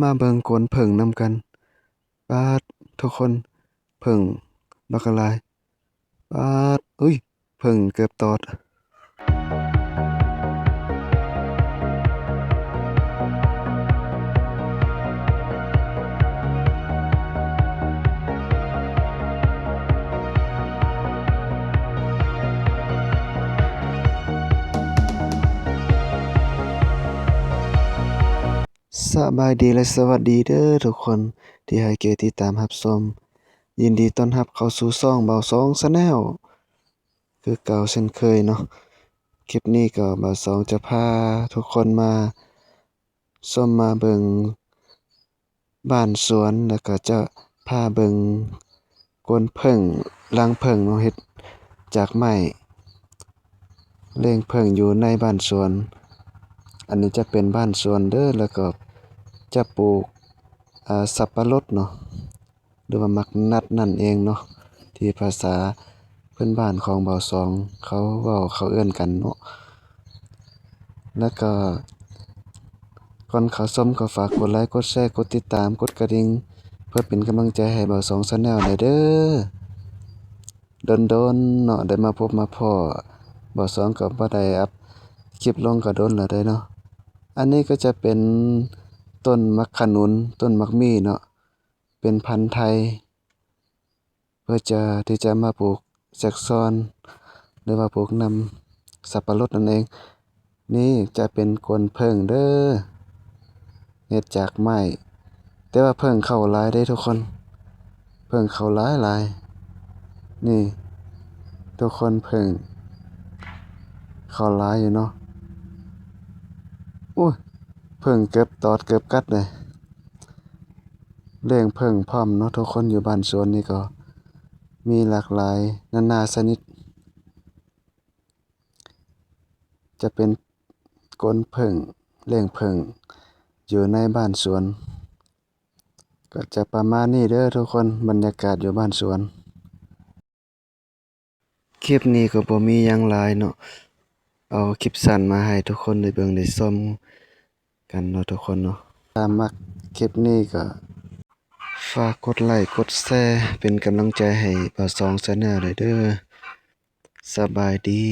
มาเบิ่งโกนเผิ่งนำกันป๊าดทุกคนเผิ่งบักกะหลายป๊าดอุ๊ยเผิ่งเกือบตอดสบายดีและสวัสดีเด้อทุกคนที่ให้เกียรติติดตามรับชมยินดีต้อนรับเข้าสู่ช่องเบาสอง Channel คือเก่าเช่นเคยเนาะคลิปนี้ก็เบาสองจะพาทุกคนมามาเบิ่งบ้านสวนแล้วก็จะพาเบิ่งกวนเผิ่งรังเผิ่งเนาะเฮ็ดจากไม้เลี้ยงเผิ่งอยู่ในบ้านสวนอันนี้จะเป็นบ้านสวนเด้อแล้วก็จะปลูกสับปะรดเนาะหรือว่ามักนัดนั่นเองเนาะที่ภาษาพื้นบ้านของเบาสองเขาเว้าเขาเอิ้นกันเนาะแล้วก็ก่อนเข้าชมก็ฝากกดไลค์กดแชร์กดติดตามกดกระดิ่งเพื่อเป็นกำลังใจให้เบาสอง Channel หน่อยเด้อโดนๆเนาะได้มาพบมาพ้อเบาสองก็บ่ได้อัปคลิปลงก็โดนแล้วเด้อเนาะอันนี้ก็จะเป็นต้นมักขนุนต้นมักมี่เนาะเป็นพันธุ์ไทยเพื่อที่จะมาปลูกแทรกซ้อนหรือว่าปลูกนำสับปะรดนั่นเองนี่จะเป็นกวนเผิ่งเด้อเฮ็ดจากไม้แต่ว่าเผิ่งเข้าหลายเด้ทุกคนเผิ่งเข้าหลายๆนี่ทุกคนเผิ่งเข้าหลายอยู่เนาะอุ๊ยเผิ่งเกือบตอดเกือบกัดเลยเลี้ยงเผิ่งพร้อมเนาะทุกคนอยู่บ้านสวนนี่ก็มีหลากหลายนานาชนิดจะเป็นกวนเผิ่งเลี้ยงเผิ่งอยู่ในบ้านสวนก็จะประมาณนี้เด้อทุกคนบรรยากาศอยู่บ้านสวนคลิปนี้ก็บ่มีหยังหลายเนาะเอาคลิปสั้นมาให้ทุกคนได้เบิ่งได้ชมกันเนาะทุกคนเนาะถ้ามักคลิปนี้ก็ฝากกดไลค์กดแชร์เป็นกำลังใจให้เบาสอง Channel ด้วยเด้อสบายดี